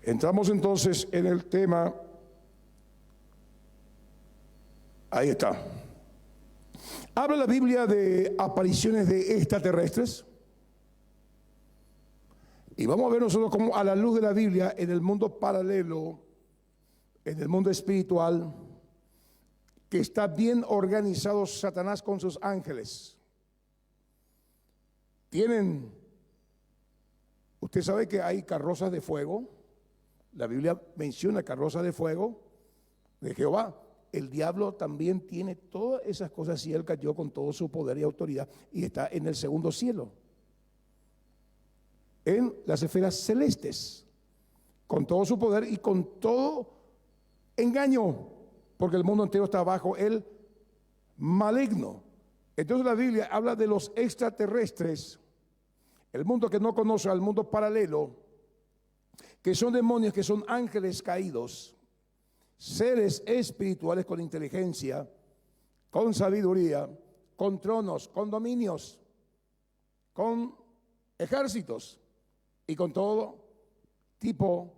Entramos entonces en el tema. Ahí está. ¿Habla la Biblia de apariciones de extraterrestres? Y vamos a ver nosotros cómo a la luz de la Biblia, en el mundo paralelo, en el mundo espiritual, que está bien organizado Satanás con sus ángeles. Usted sabe que hay carrozas de fuego. La Biblia menciona carrozas de fuego de Jehová. El diablo también tiene todas esas cosas y él cayó con todo su poder y autoridad y está en el segundo cielo, en las esferas celestes, con todo su poder y con todo engaño, porque el mundo entero está bajo el maligno. Entonces la Biblia habla de los extraterrestres, el mundo que no conoce, al mundo paralelo, que son demonios, que son ángeles caídos, seres espirituales con inteligencia, con sabiduría, con tronos, con dominios, con ejércitos y con todo tipo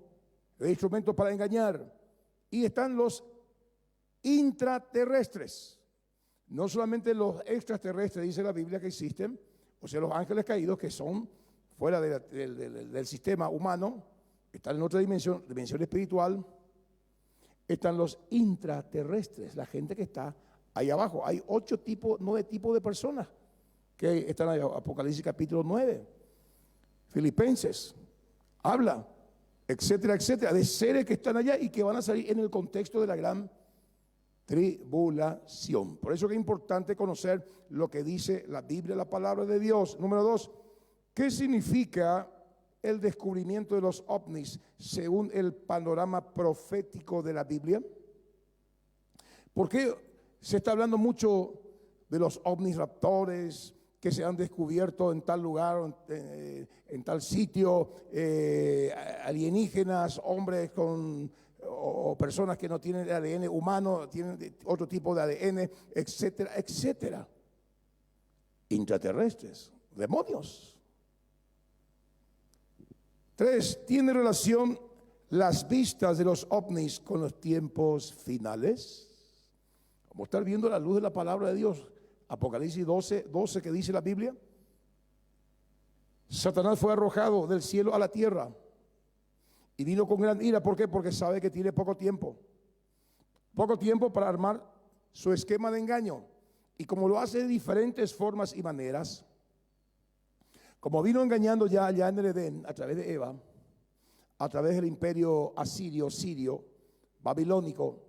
de instrumentos para engañar. Y están los intraterrestres, no solamente los extraterrestres, dice la Biblia, que existen, o sea, los ángeles caídos que son fuera del sistema humano, están en otra dimensión espiritual. Están los intraterrestres, la gente que está ahí abajo. Hay 9 tipos de personas que están ahí. Apocalipsis capítulo 9, Filipenses, habla, etcétera, etcétera, de seres que están allá y que van a salir en el contexto de la gran tribulación. Por eso que es importante conocer lo que dice la Biblia, la palabra de Dios. Número 2, ¿qué significa el descubrimiento de los ovnis según el panorama profético de la Biblia? ¿Por qué se está hablando mucho de los ovnis raptores que se han descubierto en tal lugar, en tal sitio, alienígenas, hombres o personas que no tienen ADN humano, tienen otro tipo de ADN, etcétera, etcétera? Intraterrestres, demonios. 3, ¿tiene relación las vistas de los ovnis con los tiempos finales? Vamos a estar viendo la luz de la palabra de Dios. Apocalipsis 12, que dice la Biblia. Satanás fue arrojado del cielo a la tierra y vino con gran ira. ¿Por qué? Porque sabe que tiene poco tiempo. Poco tiempo para armar su esquema de engaño. Y como lo hace de diferentes formas y maneras, como vino engañando ya en el Edén a través de Eva, a través del imperio asirio, sirio, babilónico,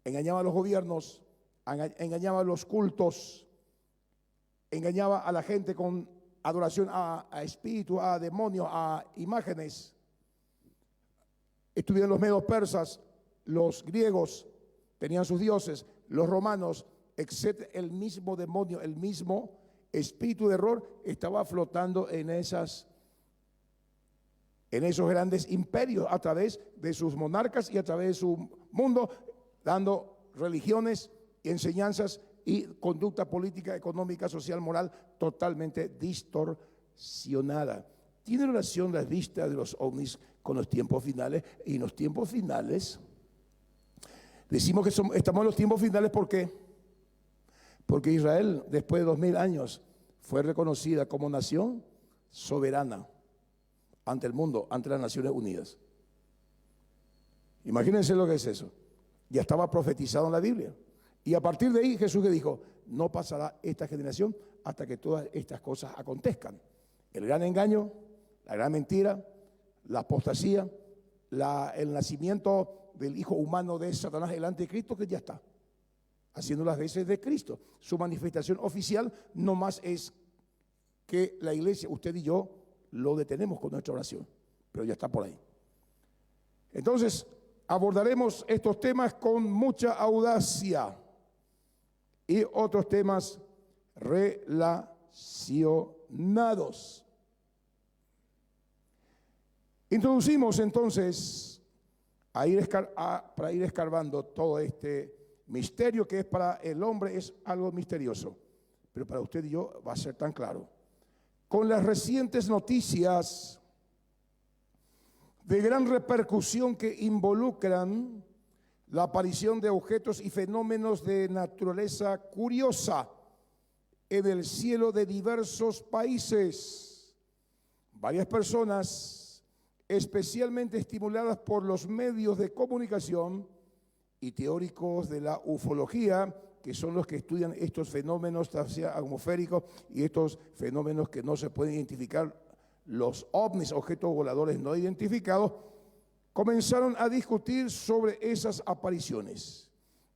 engañaba a los gobiernos, engañaba a los cultos, engañaba a la gente con adoración a espíritus, a demonios, a imágenes. Estuvieron los medos persas, los griegos tenían sus dioses, los romanos, etc. El mismo demonio, el mismo espíritu de error estaba flotando en esos grandes imperios a través de sus monarcas y a través de su mundo, dando religiones, enseñanzas y conducta política, económica, social, moral totalmente distorsionada. ¿Tiene relación la vista de los ovnis con los tiempos finales? Y en los tiempos finales, decimos que estamos en los tiempos finales, ¿por qué? Porque Israel, después de 2000 años, fue reconocida como nación soberana ante el mundo, ante las Naciones Unidas. Imagínense lo que es eso. Ya estaba profetizado en la Biblia. Y a partir de ahí Jesús le dijo, no pasará esta generación hasta que todas estas cosas acontezcan. El gran engaño, la gran mentira, la apostasía, el nacimiento del hijo humano de Satanás, el anticristo, que ya está haciendo las veces de Cristo. Su manifestación oficial no más es que la iglesia, usted y yo, lo detenemos con nuestra oración, pero ya está por ahí. Entonces, abordaremos estos temas con mucha audacia y otros temas relacionados. Introducimos entonces para ir escarbando todo este misterio que es para el hombre, es algo misterioso, pero para usted y yo va a ser tan claro. Con las recientes noticias de gran repercusión que involucran la aparición de objetos y fenómenos de naturaleza curiosa en el cielo de diversos países. Varias personas, especialmente estimuladas por los medios de comunicación y teóricos de la ufología, que son los que estudian estos fenómenos atmosféricos y estos fenómenos que no se pueden identificar, los ovnis, objetos voladores no identificados, comenzaron a discutir sobre esas apariciones,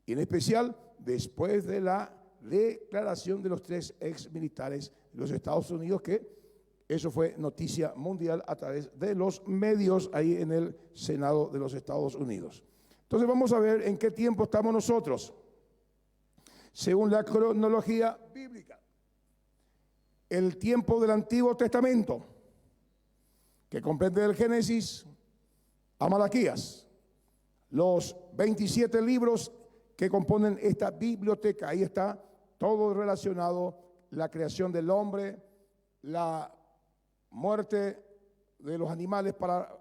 y en especial después de la declaración de los 3 ex militares de los Estados Unidos, que eso fue noticia mundial a través de los medios ahí en el Senado de los Estados Unidos. Entonces vamos a ver en qué tiempo estamos nosotros, según la cronología bíblica. El tiempo del Antiguo Testamento, que comprende del Génesis a Malaquías, los 27 libros que componen esta biblioteca. Ahí está todo relacionado, la creación del hombre, la muerte de los animales para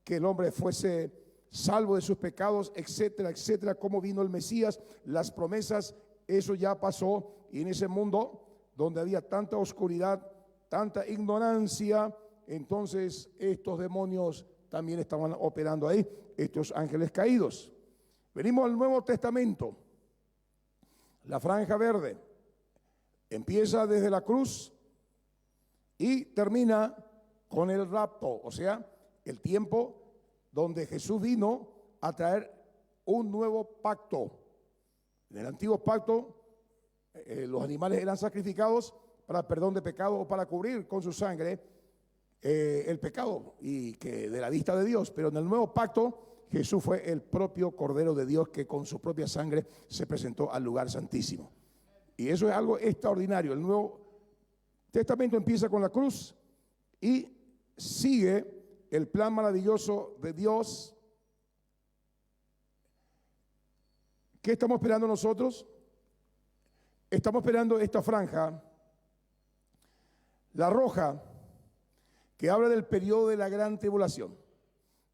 que el hombre fuese salvo de sus pecados, etcétera, etcétera, cómo vino el Mesías, las promesas, eso ya pasó. Y en ese mundo donde había tanta oscuridad, tanta ignorancia, entonces estos demonios también estaban operando ahí, estos ángeles caídos. Venimos al Nuevo Testamento. La franja verde empieza desde la cruz y termina con el rapto, o sea, el tiempo donde Jesús vino a traer un nuevo pacto. En el antiguo pacto, los animales eran sacrificados para perdón de pecado o para cubrir con su sangre el pecado y que de la vista de Dios. Pero en el nuevo pacto, Jesús fue el propio Cordero de Dios que con su propia sangre se presentó al lugar santísimo. Y eso es algo extraordinario. El Nuevo Testamento empieza con la cruz y sigue el plan maravilloso de Dios. ¿Qué estamos esperando nosotros? Estamos esperando esta franja, la roja, que habla del periodo de la gran tribulación.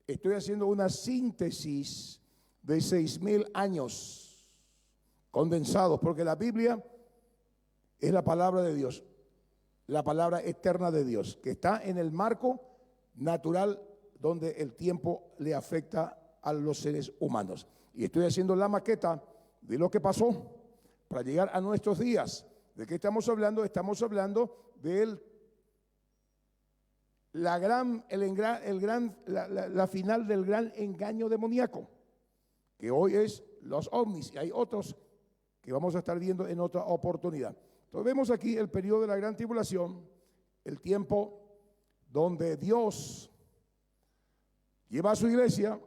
Estoy haciendo una síntesis de 6,000 años condensados, porque la Biblia es la palabra de Dios, la palabra eterna de Dios, que está en el marco natural donde el tiempo le afecta a los seres humanos. Y estoy haciendo la maqueta de lo que pasó para llegar a nuestros días. ¿De qué estamos hablando? Estamos hablando del la final del gran engaño demoníaco, que hoy es los ovnis, y hay otros que vamos a estar viendo en otra oportunidad. Entonces vemos aquí el periodo de la gran tribulación, el tiempo donde Dios lleva a su iglesia,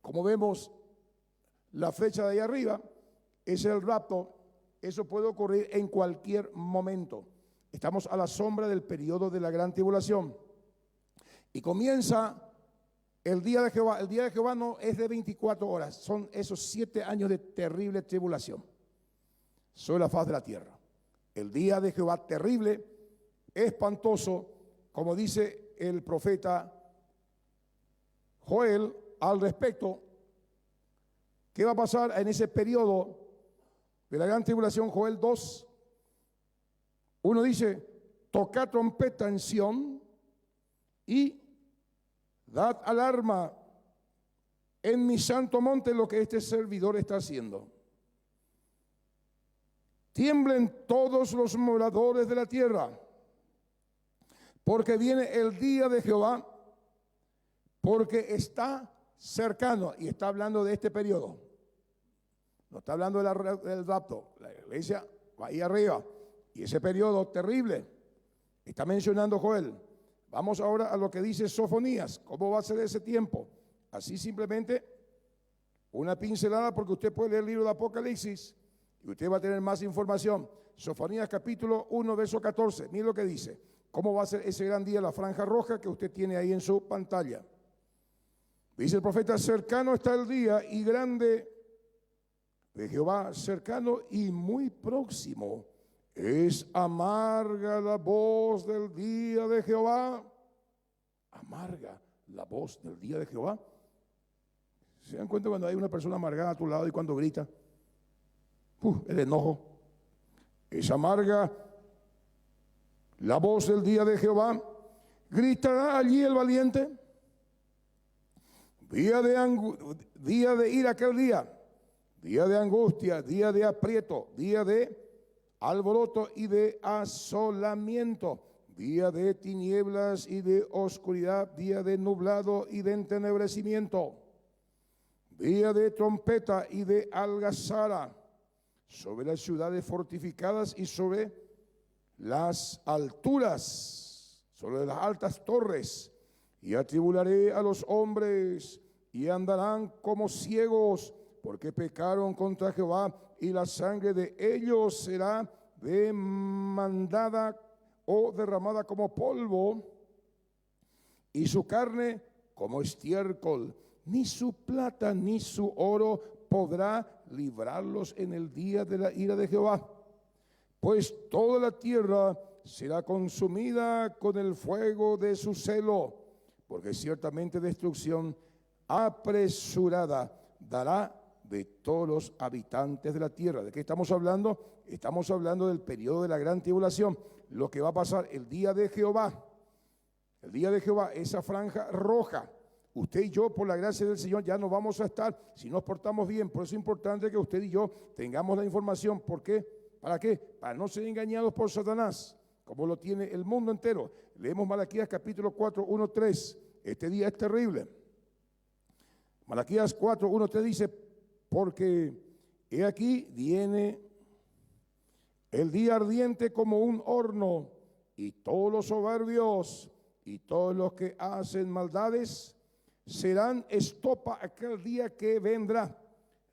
como vemos la fecha de ahí arriba, es el rapto. Eso puede ocurrir en cualquier momento. Estamos a la sombra del periodo de la gran tribulación. Y comienza el día de Jehová. El día de Jehová no es de 24 horas, son esos 7 años de terrible tribulación sobre la faz de la tierra. El día de Jehová terrible, espantoso, como dice el profeta Joel al respecto. ¿Qué va a pasar en ese periodo de la gran tribulación? Joel 2, uno dice: tocad trompeta en Sión y dad alarma en mi santo monte, lo que este servidor está haciendo. Tiemblen todos los moradores de la tierra, porque viene el día de Jehová, porque está cercano. Y está hablando de este periodo, no está hablando del rapto. La iglesia va ahí arriba, y ese periodo terrible está mencionando Joel. Vamos ahora a lo que dice Sofonías. ¿Cómo va a ser ese tiempo? Así simplemente una pincelada, porque usted puede leer el libro de Apocalipsis y usted va a tener más información. Sofonías capítulo 1, verso 14. Mire lo que dice. ¿Cómo va a ser ese gran día? La franja roja que usted tiene ahí en su pantalla. Dice el profeta: cercano está el día y grande de Jehová, cercano y muy próximo. Es amarga la voz del día de Jehová. Amarga la voz del día de Jehová. ¿Se dan cuenta cuando hay una persona amargada a tu lado y cuando grita? El enojo. Es amarga la voz del día de Jehová. ¿Gritará allí el valiente? Día de ira aquel día de angustia, día de aprieto, día de alboroto y de asolamiento, día de tinieblas y de oscuridad, día de nublado y de entenebrecimiento, día de trompeta y de algazara, sobre las ciudades fortificadas y sobre las alturas, sobre las altas torres, y atribularé a los hombres y andarán como ciegos, porque pecaron contra Jehová, y la sangre de ellos será demandada o derramada como polvo, y su carne como estiércol. Ni su plata ni su oro podrá librarlos en el día de la ira de Jehová, pues toda la tierra será consumida con el fuego de su celo, porque ciertamente destrucción apresurada dará de todos los habitantes de la tierra. ¿De qué estamos hablando? Estamos hablando del periodo de la gran tribulación, lo que va a pasar el día de Jehová. El día de Jehová, esa franja roja. Usted y yo, por la gracia del Señor, ya no vamos a estar si nos portamos bien. Por eso es importante que usted y yo tengamos la información. ¿Por qué? ¿Para qué? Para no ser engañados por Satanás, como lo tiene el mundo entero. Leemos Malaquías capítulo 4, 1, 3. Este día es terrible. Malaquías 4, 1, 3 dice: porque he aquí viene el día ardiente como un horno, y todos los soberbios y todos los que hacen maldades serán estopa aquel día que vendrá.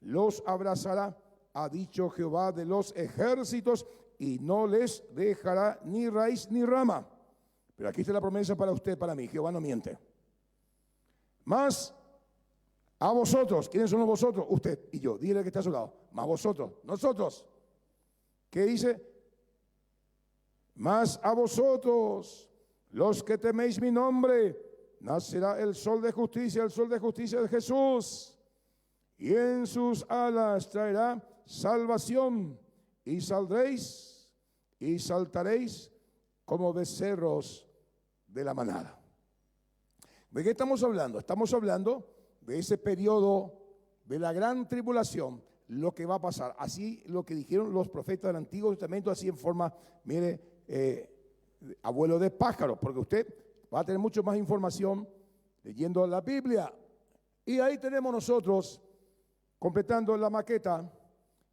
Los abrazará, ha dicho Jehová de los ejércitos, y no les dejará ni raíz ni rama. Pero aquí está la promesa para usted, para mí. Jehová no miente. Más a vosotros. ¿Quiénes son los vosotros? Usted y yo. Dile que está a su lado. Más vosotros. Nosotros. ¿Qué dice? Más a vosotros, los que teméis mi nombre, nacerá el sol de justicia de Jesús, y en sus alas traerá salvación, y saldréis y saltaréis como becerros de la manada. ¿De qué estamos hablando? Estamos hablando de ese periodo de la gran tribulación, lo que va a pasar. Así lo que dijeron los profetas del Antiguo Testamento, así en forma, mire, abuelo de pájaro, porque usted va a tener mucho más información leyendo la Biblia. Y ahí tenemos nosotros, completando la maqueta,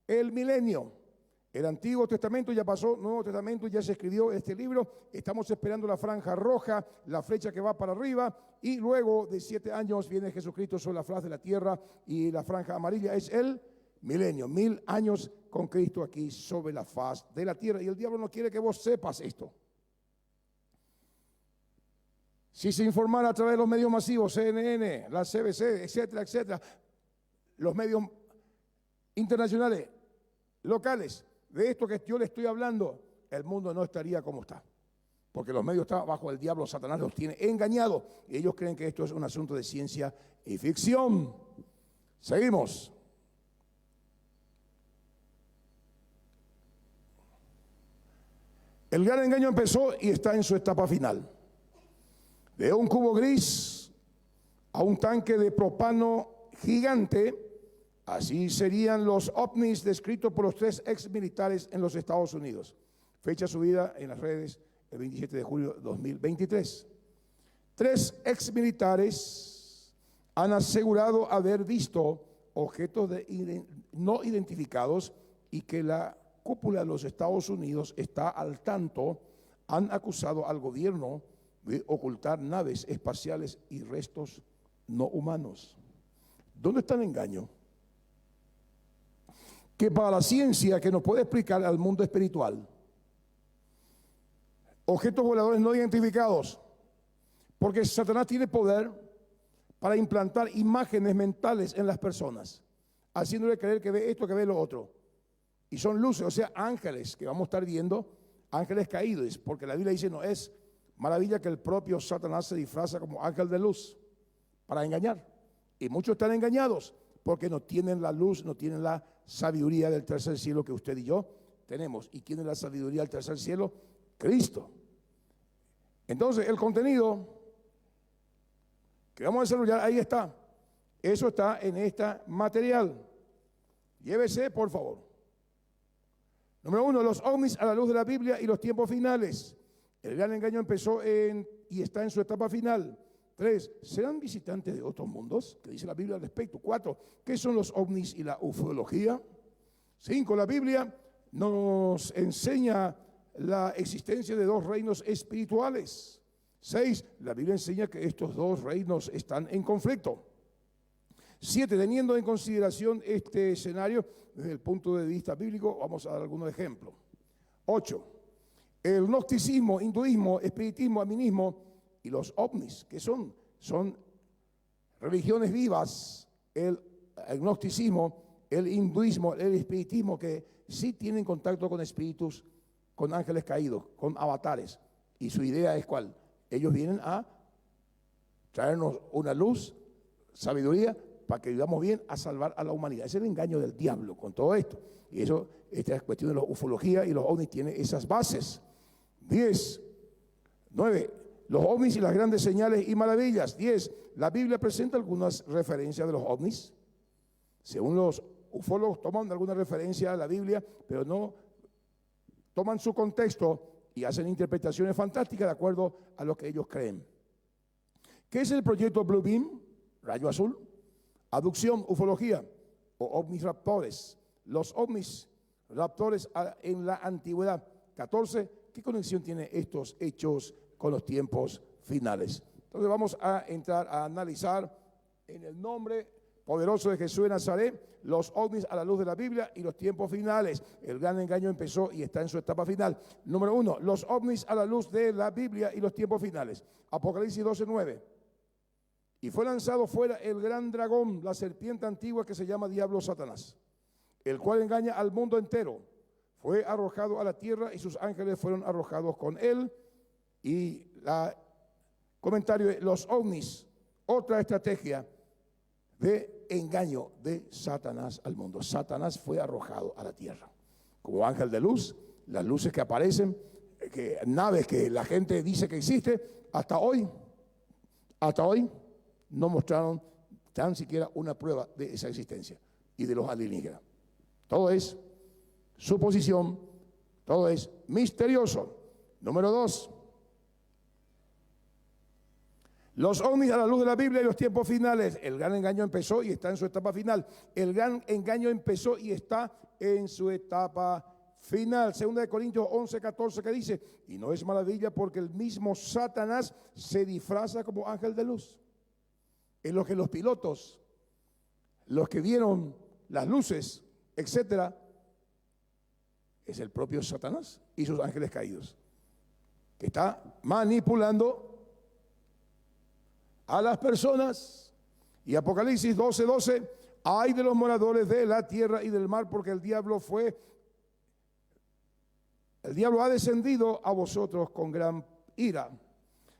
el milenio. El Antiguo Testamento ya pasó, Nuevo Testamento ya se escribió este libro. Estamos esperando la franja roja, la flecha que va para arriba, y luego de 7 años viene Jesucristo sobre la faz de la tierra, y la franja amarilla es el milenio, 1000 años con Cristo aquí sobre la faz de la tierra. Y el diablo no quiere que vos sepas esto. Si se informara a través de los medios masivos, CNN, la CBC, etcétera, etcétera, los medios internacionales, locales, de esto que yo le estoy hablando, el mundo no estaría como está. Porque los medios están bajo el diablo, Satanás los tiene engañados. Y ellos creen que esto es un asunto de ciencia y ficción. Seguimos. El gran engaño empezó y está en su etapa final. De un cubo gris a un tanque de propano gigante, así serían los ovnis descritos por los 3 ex militares en los Estados Unidos. Fecha subida en las redes el 27 de julio de 2023. 3 ex militares han asegurado haber visto objetos no identificados y que la cúpula de los Estados Unidos está al tanto. Han acusado al gobierno de ocultar naves espaciales y restos no humanos. ¿Dónde está el engaño? Que para la ciencia que nos puede explicar al mundo espiritual, objetos voladores no identificados, porque Satanás tiene poder para implantar imágenes mentales en las personas, haciéndole creer que ve esto, que ve lo otro. Y son luces, o sea, ángeles que vamos a estar viendo, ángeles caídos, porque la Biblia dice, no es maravilla que el propio Satanás se disfraza como ángel de luz. para engañar. Y muchos están engañados porque no tienen la luz, no tienen la sabiduría del tercer cielo que usted y yo tenemos. ¿Y quién es la sabiduría del tercer cielo? Cristo. Entonces, el contenido que vamos a desarrollar, ahí está. Eso está en esta material. Llévese, por favor. Número 1, los ovnis a la luz de la Biblia y los tiempos finales. El gran engaño empezó y está en su etapa final. 3, ¿serán visitantes de otros mundos? ¿Qué dice la Biblia al respecto? 4, ¿qué son los ovnis y la ufología? 5, la Biblia nos enseña la existencia de dos reinos espirituales. 6, la Biblia enseña que estos dos reinos están en conflicto. 7, teniendo en consideración este escenario desde el punto de vista bíblico, vamos a dar algunos ejemplos. 8, el gnosticismo, hinduismo, espiritismo, animismo y los ovnis, que son religiones vivas, el gnosticismo, el hinduismo, el espiritismo, que sí tienen contacto con espíritus, con ángeles caídos, con avatares. Y su idea es ¿cuál? Ellos vienen a traernos una luz, sabiduría, para que vivamos bien, a salvar a la humanidad. Ese es el engaño del diablo con todo esto. Y eso, esta cuestión de la ufología y los ovnis tiene esas bases. 10, 9, los ovnis y las grandes señales y maravillas. 10, la Biblia presenta algunas referencias de los ovnis. Según los ufólogos toman alguna referencia a la Biblia, pero no toman su contexto y hacen interpretaciones fantásticas de acuerdo a lo que ellos creen. ¿Qué es el proyecto Blue Beam? Rayo azul. Aducción, ufología o ovnis raptores. Los ovnis raptores en la antigüedad. 14, ¿qué conexión tienen estos hechos con los tiempos finales? Entonces vamos a entrar a analizar en el nombre poderoso de Jesús de Nazaret, los ovnis a la luz de la Biblia y los tiempos finales. El gran engaño empezó y está en su etapa final. Número 1, los ovnis a la luz de la Biblia y los tiempos finales. Apocalipsis 12:9. Y fue lanzado fuera el gran dragón, la serpiente antigua que se llama Diablo Satanás, el cual engaña al mundo entero. Fue arrojado a la tierra y sus ángeles fueron arrojados con él. Y comentario de los ovnis, otra estrategia de engaño de Satanás al mundo. Satanás fue arrojado a la tierra como ángel de luz. Las luces que aparecen, naves que la gente dice que existe, hasta hoy no mostraron tan siquiera una prueba de esa existencia y de los alienígenas. Todo es suposición, todo es misterioso. Número 2, los ovnis a la luz de la Biblia y los tiempos finales. El gran engaño empezó y está en su etapa final. El gran engaño empezó y está en su etapa final. 2 Corintios 11:14 que dice, y no es maravilla porque el mismo Satanás se disfraza como ángel de luz. En lo que los pilotos, los que vieron las luces, etcétera, es el propio Satanás y sus ángeles caídos, que está manipulando a las personas. Y Apocalipsis 12:12, ay de los moradores de la tierra y del mar, porque el diablo ha descendido a vosotros con gran ira,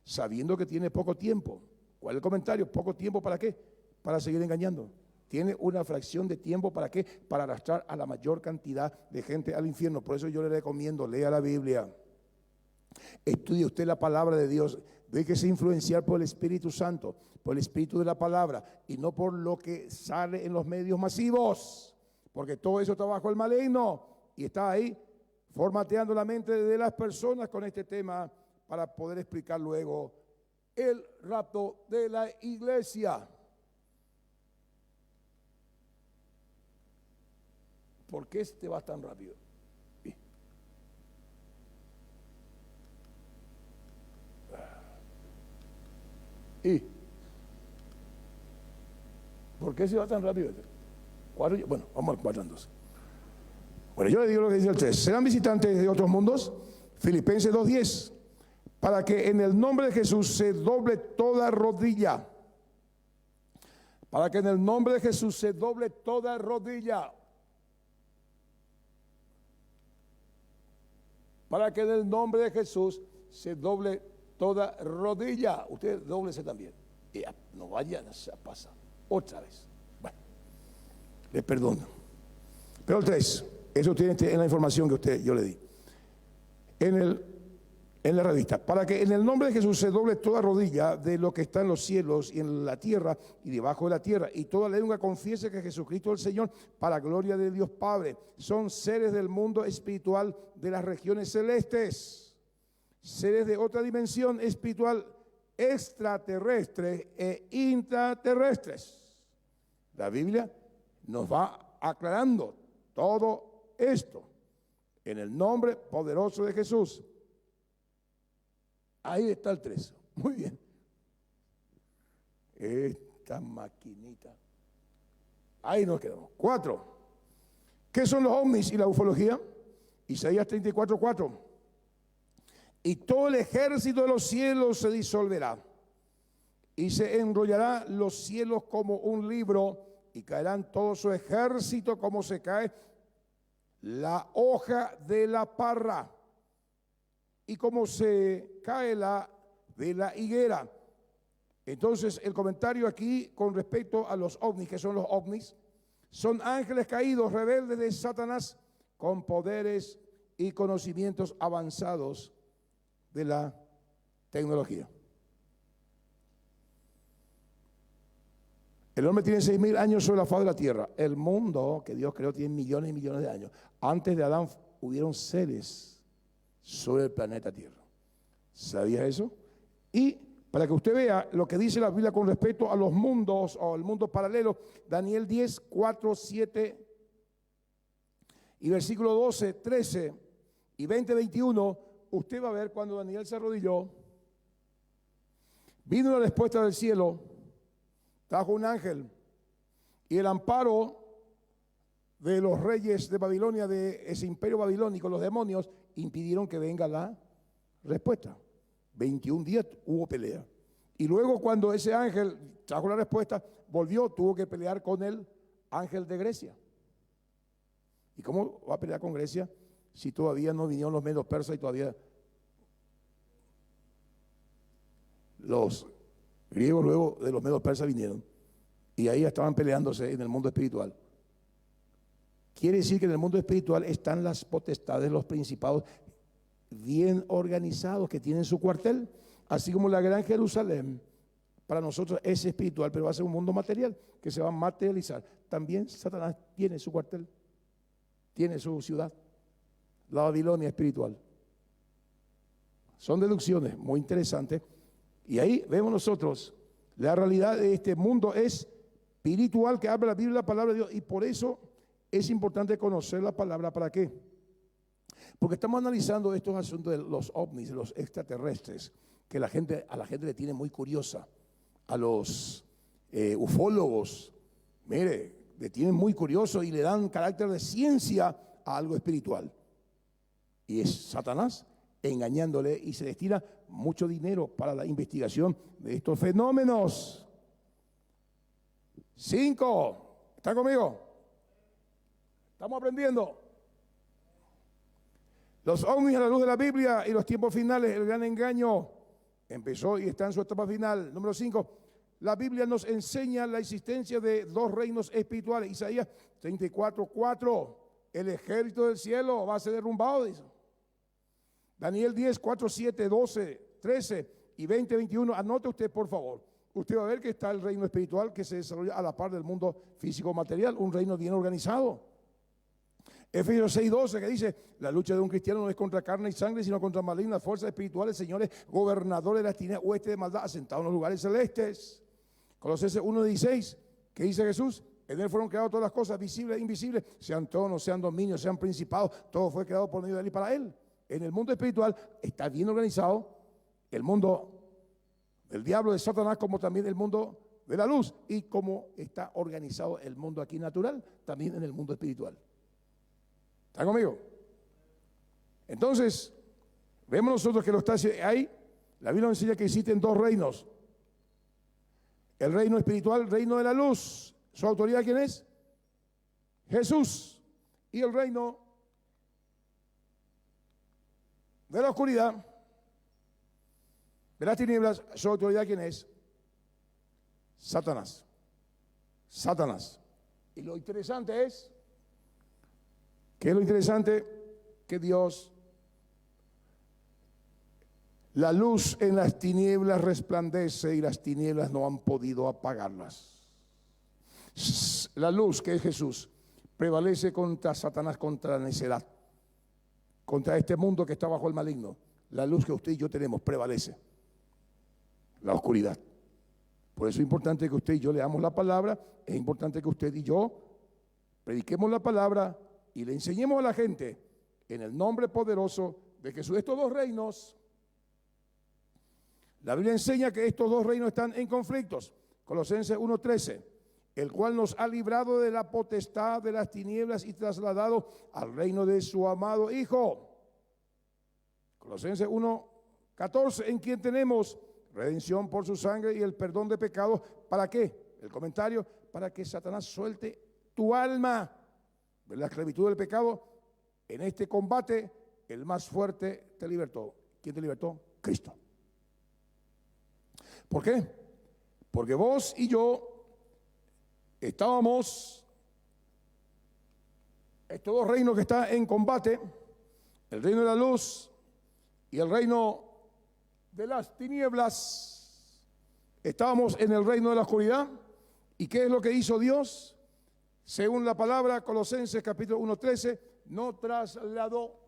sabiendo que tiene poco tiempo. ¿Cuál es el comentario? ¿Poco tiempo para qué? Para seguir engañando. Tiene una fracción de tiempo ¿para qué? Para arrastrar a la mayor cantidad de gente al infierno. Por eso yo le recomiendo, lea la Biblia. Estudie usted la palabra de Dios. Déjese influenciar por el Espíritu Santo, por el Espíritu de la palabra y no por lo que sale en los medios masivos, porque todo eso está bajo el maligno y está ahí formateando la mente de las personas con este tema para poder explicar luego el rapto de la iglesia. ¿Por qué te vas tan rápido? ¿Y por qué se va tan rápido? Bueno, vamos al 4 entonces. Bueno, yo le digo lo que dice el 3. ¿Serán visitantes de otros mundos? Filipenses 2:10. Para que en el nombre de Jesús se doble toda rodilla. Para que en el nombre de Jesús se doble toda rodilla. Para que en el nombre de Jesús se doble toda rodilla. Usted dóblese también. No vayan a pasar otra vez. Bueno, les perdono. Pero el 3, eso tiene en la información que yo le di. En la revista, para que en el nombre de Jesús se doble toda rodilla de lo que está en los cielos y en la tierra y debajo de la tierra, y toda lengua confiese que Jesucristo es el Señor, para gloria de Dios Padre. Son seres del mundo espiritual de las regiones celestes, seres de otra dimensión espiritual, extraterrestres e intraterrestres. La Biblia nos va aclarando todo esto en el nombre poderoso de Jesús. Ahí está el 3. Muy bien. Esta maquinita. Ahí nos quedamos. 4. ¿Qué son los ovnis y la ufología? Isaías 34:4. Y todo el ejército de los cielos se disolverá, y se enrollará los cielos como un libro, y caerán todo su ejército como se cae la hoja de la parra, y como se cae la de la higuera. Entonces, el comentario aquí con respecto a los ovnis, que son los ovnis, son ángeles caídos, rebeldes de Satanás, con poderes y conocimientos avanzados de la tecnología. El hombre tiene 6.000 años sobre la faz de la tierra. El mundo que Dios creó tiene millones y millones de años. Antes de Adán hubieron seres sobre el planeta Tierra. ¿Sabía eso? Y para que usted vea lo que dice la Biblia con respecto a los mundos o el mundo paralelo, Daniel 10, 4, 7 y versículo 12, 13 y 20, 21, usted va a ver cuando Daniel se arrodilló, vino una respuesta del cielo, trajo un ángel, y el amparo de los reyes de Babilonia, de ese imperio babilónico, los demonios, impidieron que venga la respuesta. 21 días hubo pelea. Y luego cuando ese ángel trajo la respuesta, volvió, tuvo que pelear con el ángel de Grecia. ¿Y cómo va a pelear con Grecia si todavía no vinieron los medos persas y todavía los griegos luego de los medos persas vinieron? Y ahí estaban peleándose en el mundo espiritual. Quiere decir que en el mundo espiritual están las potestades, los principados bien organizados que tienen su cuartel, así como la Gran Jerusalén. Para nosotros es espiritual, pero va a ser un mundo material que se va a materializar. También Satanás tiene su cuartel, tiene su ciudad, la Babilonia espiritual. Son deducciones muy interesantes. Y ahí vemos nosotros la realidad de este mundo es espiritual que habla la Biblia, la palabra de Dios, y por eso es importante conocer la palabra. ¿Para qué? Porque estamos analizando estos asuntos de los ovnis, de los extraterrestres, que a la gente le tiene muy curiosa. A los ufólogos, mire, le tienen muy curioso y le dan carácter de ciencia a algo espiritual. Y es Satanás engañándole, y se destina mucho dinero para la investigación de estos fenómenos. 5, ¿están conmigo? Estamos aprendiendo. Los ovnis a la luz de la Biblia y los tiempos finales, el gran engaño empezó y está en su etapa final. Número 5, la Biblia nos enseña la existencia de dos reinos espirituales. Isaías 34:4, el ejército del cielo va a ser derrumbado, dice. Daniel 10, 4, 7, 12, 13 y 20, 21. Anote usted, por favor. Usted va a ver que está el reino espiritual que se desarrolla a la par del mundo físico material, un reino bien organizado. Efesios 6, 12, que dice: la lucha de un cristiano no es contra carne y sangre, sino contra malignas fuerzas espirituales, señores, gobernadores de las tinieblas, huestes de maldad, asentados en los lugares celestes. Colosenses 1, 16, que dice Jesús: en él fueron creadas todas las cosas, visibles e invisibles, sean tronos, sean dominios, sean principados, todo fue creado por medio de él y para él. En el mundo espiritual está bien organizado el mundo del diablo, de Satanás, como también el mundo de la luz, y como está organizado el mundo aquí natural, también en el mundo espiritual. ¿Están conmigo? Entonces, vemos nosotros que lo está ahí. La Biblia nos enseña que existen dos reinos: el reino espiritual, el reino de la luz. ¿Su autoridad quién es? Jesús. Y el reino de la oscuridad, de las tinieblas, ¿su autoridad quién es? Satanás. Satanás. Y lo interesante es, ¿qué es lo interesante? Que Dios, la luz en las tinieblas resplandece y las tinieblas no han podido apagarlas. La luz, que es Jesús, prevalece contra Satanás, contra la necedad, contra este mundo que está bajo el maligno. La luz que usted y yo tenemos prevalece la oscuridad. Por eso es importante que usted y yo leamos la palabra, es importante que usted y yo prediquemos la palabra y le enseñemos a la gente en el nombre poderoso de Jesús. Estos dos reinos, la Biblia enseña que estos dos reinos están en conflictos. Colosenses 1:13, el cual nos ha librado de la potestad de las tinieblas y trasladado al reino de su amado Hijo. Colosenses 1:14, en quien tenemos redención por su sangre y el perdón de pecados. ¿Para qué? El comentario, para que Satanás suelte tu alma de la esclavitud del pecado. En este combate, el más fuerte te libertó. ¿Quién te libertó? Cristo. ¿Por qué? Porque vos y yo estábamos, estos dos reinos que están en combate, el reino de la luz y el reino de las tinieblas. Estábamos en el reino de la oscuridad. ¿Y qué es lo que hizo Dios? Según la palabra, Colosenses capítulo 1:13, no trasladó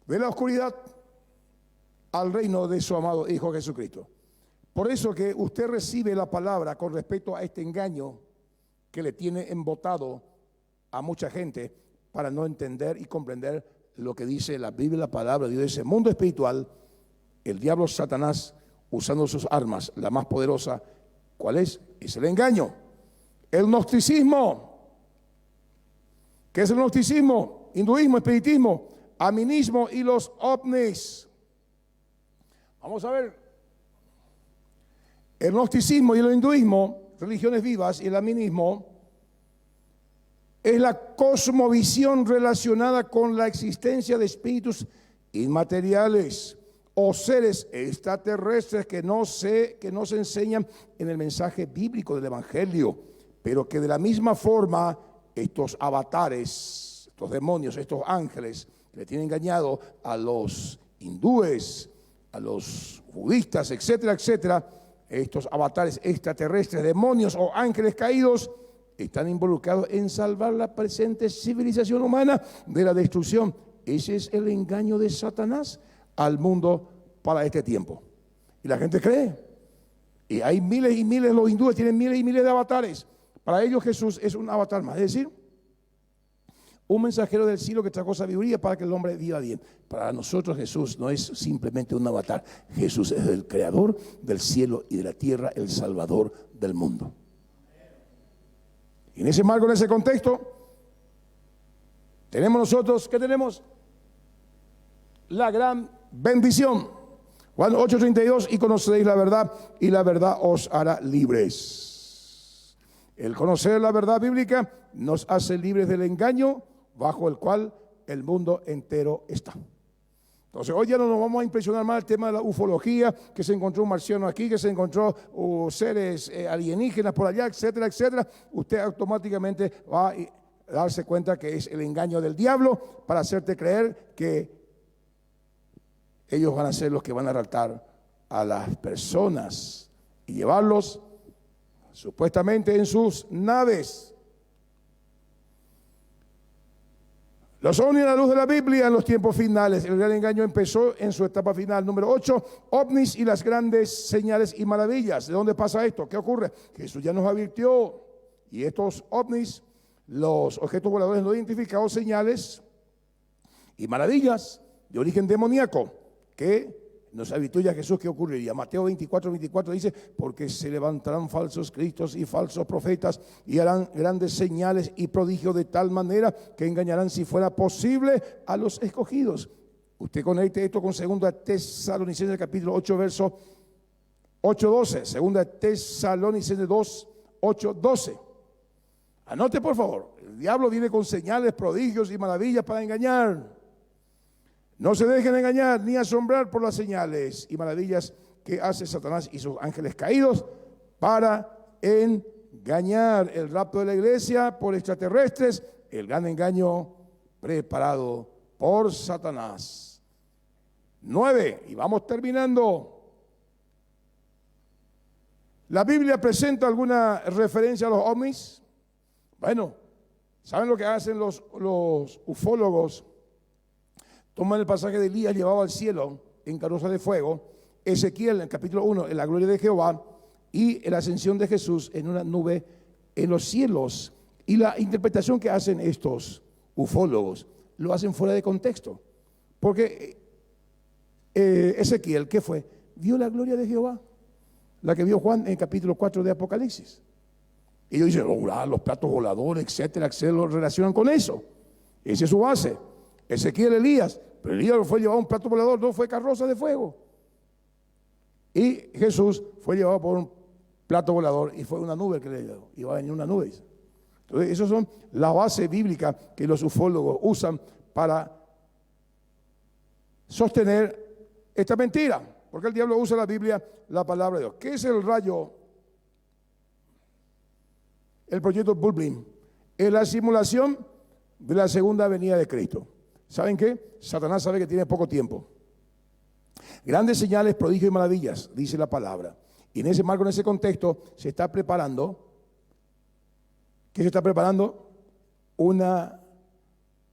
de la oscuridad al reino de su amado Hijo Jesucristo. Por eso que usted recibe la palabra con respecto a este engaño que le tiene embotado a mucha gente para no entender y comprender lo que dice la Biblia, la palabra de Dios. Ese mundo espiritual, el diablo Satanás, usando sus armas, la más poderosa, ¿cuál es? Es el engaño. El gnosticismo. ¿Qué es el gnosticismo? Hinduismo, espiritismo, animismo y los ovnis. Vamos a ver. El gnosticismo y el hinduismo, religiones vivas, y el animismo es la cosmovisión relacionada con la existencia de espíritus inmateriales o seres extraterrestres que no se enseñan en el mensaje bíblico del Evangelio, pero que de la misma forma estos avatares, estos demonios, estos ángeles que le tienen engañado a los hindúes, a los budistas, etcétera, etcétera, estos avatares extraterrestres, demonios o ángeles caídos, están involucrados en salvar la presente civilización humana de la destrucción. Ese es el engaño de Satanás al mundo para este tiempo. Y la gente cree. Y hay miles y miles, los hindúes tienen miles y miles de avatares. Para ellos Jesús es un avatar más, es decir, un mensajero del cielo que trajo sabiduría para que el hombre viva bien. Para nosotros Jesús no es simplemente un avatar. Jesús es el creador del cielo y de la tierra, el salvador del mundo. Y en ese marco, en ese contexto, tenemos nosotros, ¿qué tenemos? La gran bendición. Juan 8:32, y conoceréis la verdad, y la verdad os hará libres. El conocer la verdad bíblica nos hace libres del engaño bajo el cual el mundo entero está. Entonces hoy ya no nos vamos a impresionar más el tema de la ufología, que se encontró un marciano aquí, que se encontró seres alienígenas por allá, etcétera, etcétera. Usted automáticamente va a darse cuenta que es el engaño del diablo para hacerte creer que ellos van a ser los que van a raptar a las personas y llevarlos supuestamente en sus naves. Los ovnis a la luz de la Biblia en los tiempos finales. El gran engaño empezó en su etapa final. Número 8, ovnis y las grandes señales y maravillas. ¿De dónde pasa esto? ¿Qué ocurre? Jesús ya nos advirtió. Y estos ovnis, los objetos voladores no identificados, señales y maravillas de origen demoníaco, que nos advirtió ya Jesús que ocurriría. Mateo 24:24 dice, porque se levantarán falsos cristos y falsos profetas y harán grandes señales y prodigios de tal manera que engañarán, si fuera posible, a los escogidos. Usted conecte esto con 2 Tesalonicenses capítulo 8 verso 8:12. 2 Tesalonicenses 2:8-12. Anote por favor. El diablo viene con señales, prodigios y maravillas para engañar. No se dejen engañar ni asombrar por las señales y maravillas que hace Satanás y sus ángeles caídos para engañar. El rapto de la iglesia por extraterrestres, el gran engaño preparado por Satanás. 9, y vamos terminando. ¿La Biblia presenta alguna referencia a los ovnis? Bueno, ¿saben lo que hacen los ufólogos? Toman el pasaje de Elías llevado al cielo en carroza de fuego, Ezequiel en el capítulo 1, en la gloria de Jehová, y en la ascensión de Jesús en una nube en los cielos. Y la interpretación que hacen estos ufólogos lo hacen fuera de contexto. Porque Ezequiel, ¿qué fue? Vio la gloria de Jehová, la que vio Juan en el capítulo 4 de Apocalipsis. Y ellos dicen, los platos voladores, etcétera, etcétera, lo relacionan con eso. Esa es su base. Ezequiel, Elías, pero Elías fue llevado a un plato volador, no fue carroza de fuego. Y Jesús fue llevado por un plato volador y fue una nube que le llevó. Iba a venir una nube. Entonces, esas son las bases bíblicas que los ufólogos usan para sostener esta mentira. Porque el diablo usa la Biblia, la palabra de Dios. ¿Qué es el rayo? El proyecto Bullbeam es la simulación de la segunda venida de Cristo. ¿Saben qué? Satanás sabe que tiene poco tiempo. Grandes señales, prodigios y maravillas, dice la palabra. Y en ese marco, en ese contexto, se está preparando. ¿Qué se está preparando? Una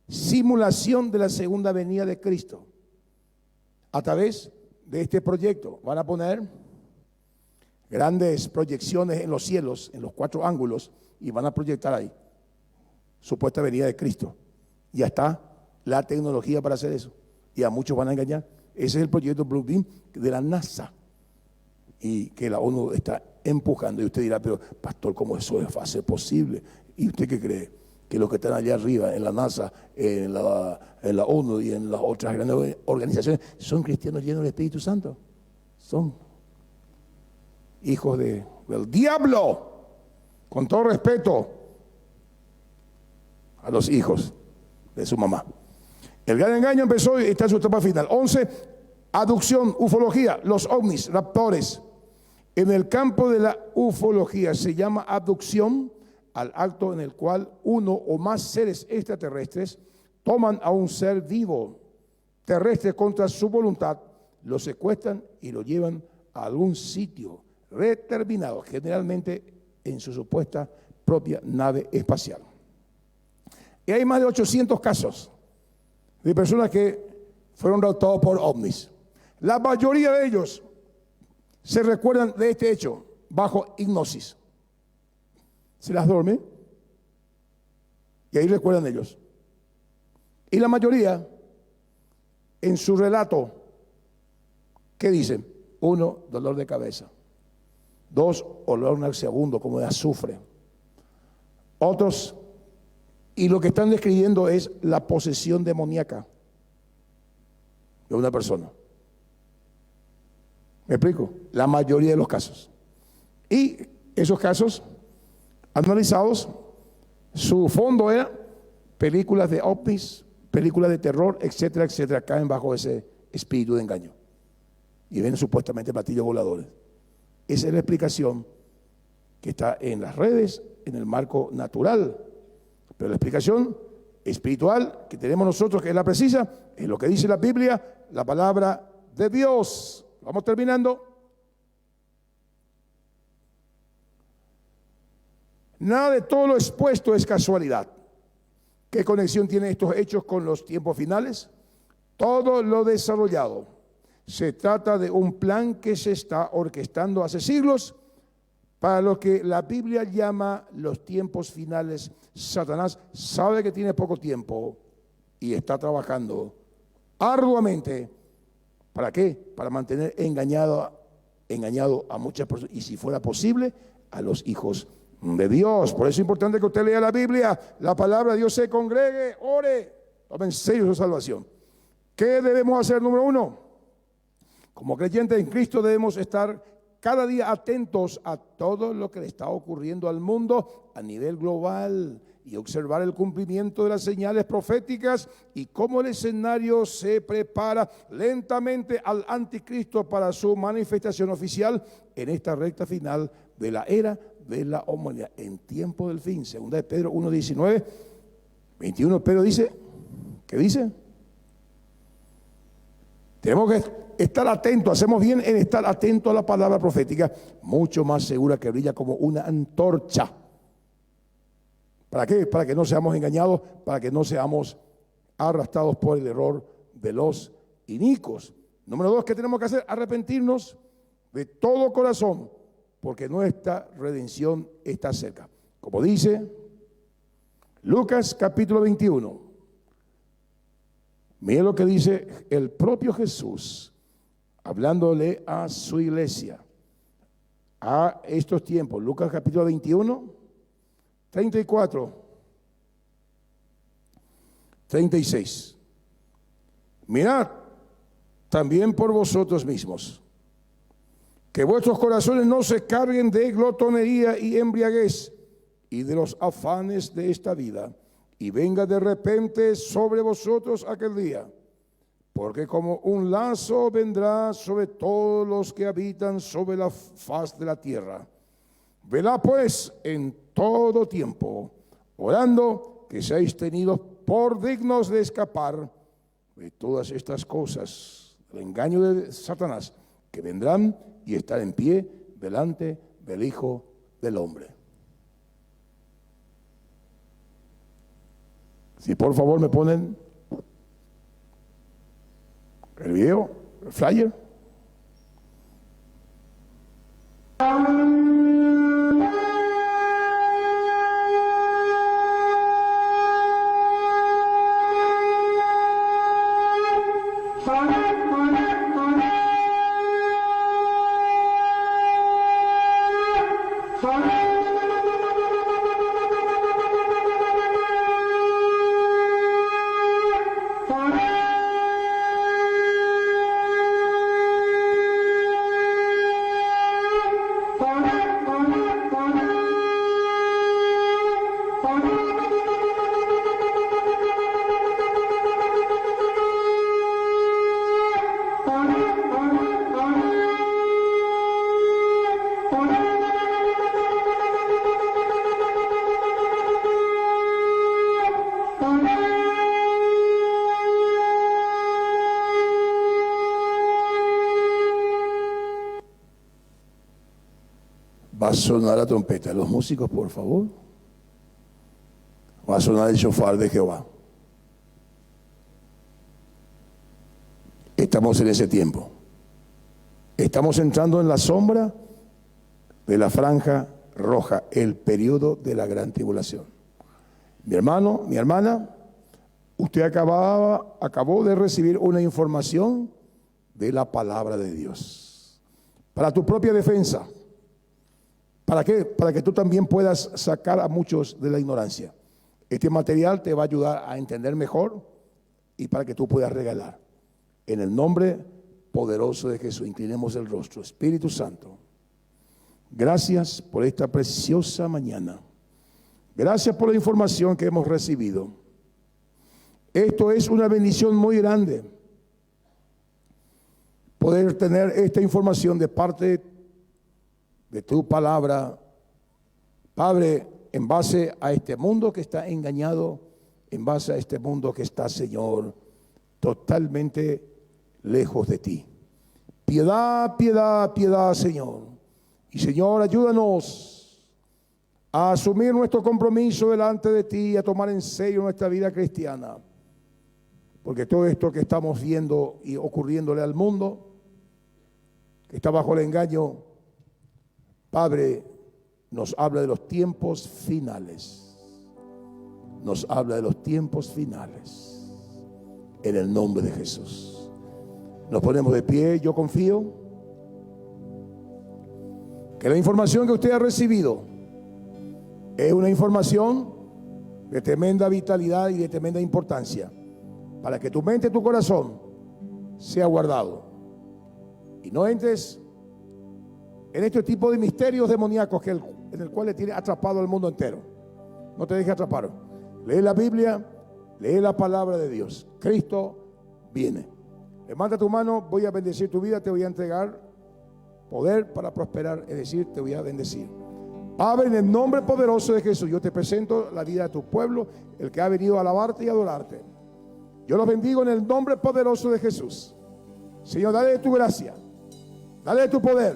simulación de la segunda venida de Cristo. A través de este proyecto van a poner grandes proyecciones en los cielos, en los 4 ángulos, y van a proyectar ahí supuesta venida de Cristo. Ya está la tecnología para hacer eso. Y a muchos van a engañar. Ese es el proyecto Blue Beam de la NASA. Y que la ONU está empujando. Y usted dirá, pero pastor, ¿cómo eso va a ser posible? ¿Y usted qué cree? Que los que están allá arriba, en la NASA, en la ONU y en las otras grandes organizaciones, son cristianos llenos del Espíritu Santo. Son hijos del diablo. Con todo respeto a los hijos de su mamá. El gran engaño empezó y está en su etapa final. 11, aducción, ufología, los ovnis, raptores. En el campo de la ufología se llama abducción al acto en el cual uno o más seres extraterrestres toman a un ser vivo terrestre contra su voluntad, lo secuestran y lo llevan a algún sitio determinado, generalmente en su supuesta propia nave espacial. Y hay más de 800 casos de personas que fueron raptados por ovnis. La mayoría de ellos se recuerdan de este hecho bajo hipnosis. Se las duerme y ahí recuerdan ellos. Y la mayoría, en su relato, ¿qué dicen? 1, dolor de cabeza. 2, olor nauseabundo como de azufre. Otros, y lo que están describiendo es la posesión demoníaca de una persona. ¿Me explico? La mayoría de los casos. Y esos casos analizados, su fondo era películas de ovnis, películas de terror, etcétera, etcétera, caen bajo ese espíritu de engaño. Y ven supuestamente platillos voladores. Esa es la explicación que está en las redes, en el marco natural. Pero la explicación espiritual que tenemos nosotros, que es la precisa, es lo que dice la Biblia, la palabra de Dios. Vamos terminando. Nada de todo lo expuesto es casualidad. ¿Qué conexión tienen estos hechos con los tiempos finales? Todo lo desarrollado. Se trata de un plan que se está orquestando hace siglos para lo que la Biblia llama los tiempos finales. Satanás sabe que tiene poco tiempo y está trabajando arduamente. ¿Para qué? Para mantener engañado a muchas personas y, si fuera posible, a los hijos de Dios. Por eso es importante que usted lea la Biblia, la palabra de Dios, se congregue, ore, tome en serio su salvación. ¿Qué debemos hacer? Número 1, como creyentes en Cristo debemos estar cada día atentos a todo lo que le está ocurriendo al mundo a nivel global y observar el cumplimiento de las señales proféticas y cómo el escenario se prepara lentamente al anticristo para su manifestación oficial en esta recta final de la era de la humanidad, en tiempo del fin. Segunda de Pedro 1:19, 21, Pedro dice, ¿qué dice? Tenemos que estar atentos, hacemos bien en estar atentos a la palabra profética, mucho más segura que brilla como una antorcha. ¿Para qué? Para que no seamos engañados, para que no seamos arrastrados por el error de los inicuos. Número 2, ¿qué tenemos que hacer? Arrepentirnos de todo corazón, porque nuestra redención está cerca. Como dice Lucas capítulo 21. Miren lo que dice el propio Jesús, hablándole a su iglesia, a estos tiempos. Lucas capítulo 21. 34, 36. Mirad también por vosotros mismos, que vuestros corazones no se carguen de glotonería y embriaguez y de los afanes de esta vida, y venga de repente sobre vosotros aquel día, porque como un lazo vendrá sobre todos los que habitan sobre la faz de la tierra. Velad pues en todo tiempo, orando que seáis tenidos por dignos de escapar de todas estas cosas, el engaño de Satanás, que vendrán y estar en pie delante del Hijo del Hombre. Si por favor me ponen el video, el flyer. Va a sonar la trompeta. Los músicos, por favor. Va a sonar el shofar de Jehová. Estamos en ese tiempo. Estamos entrando en la sombra de la franja roja, el periodo de la gran tribulación. Mi hermano, mi hermana, usted acabó de recibir una información de la palabra de Dios. Para tu propia defensa. ¿Para qué? Para que tú también puedas sacar a muchos de la ignorancia. Este material te va a ayudar a entender mejor y para que tú puedas regalar. En el nombre poderoso de Jesús, inclinemos el rostro. Espíritu Santo, gracias por esta preciosa mañana. Gracias por la información que hemos recibido. Esto es una bendición muy grande. Poder tener esta información de parte de tu palabra, Padre, en base a este mundo que está engañado, en base a este mundo que está, Señor, totalmente lejos de ti. Piedad, piedad, piedad, Señor. Y Señor, ayúdanos a asumir nuestro compromiso delante de ti y a tomar en serio nuestra vida cristiana. Porque todo esto que estamos viendo y ocurriéndole al mundo, que está bajo el engaño, Padre, nos habla de los tiempos finales. Nos habla de los tiempos finales. En el nombre de Jesús. Nos ponemos de pie. Yo confío que la información que usted ha recibido es una información de tremenda vitalidad y de tremenda importancia para que tu mente y tu corazón sea guardado y no entres en este tipo de misterios demoníacos en el cual le tiene atrapado al mundo entero. No te dejes atrapar. Lee la Biblia, lee la palabra de Dios. Cristo viene. Levanta tu mano, voy a bendecir tu vida, te voy a entregar poder para prosperar, es decir, te voy a bendecir. Padre, en el nombre poderoso de Jesús, yo te presento la vida de tu pueblo, el que ha venido a alabarte y adorarte. Yo los bendigo en el nombre poderoso de Jesús. Señor, dale de tu gracia, dale de tu poder.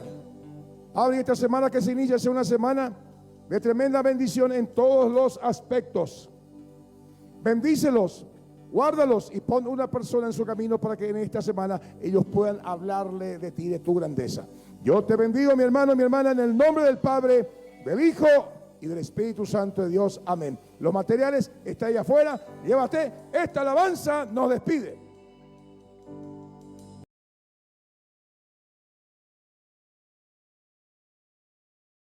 Padre, esta semana que se inicia sea una semana de tremenda bendición en todos los aspectos. Bendícelos, guárdalos y pon una persona en su camino para que en esta semana ellos puedan hablarle de ti, de tu grandeza. Yo te bendigo, mi hermano, mi hermana, en el nombre del Padre, del Hijo y del Espíritu Santo de Dios. Amén. Los materiales están ahí afuera. Llévate. Esta alabanza nos despide.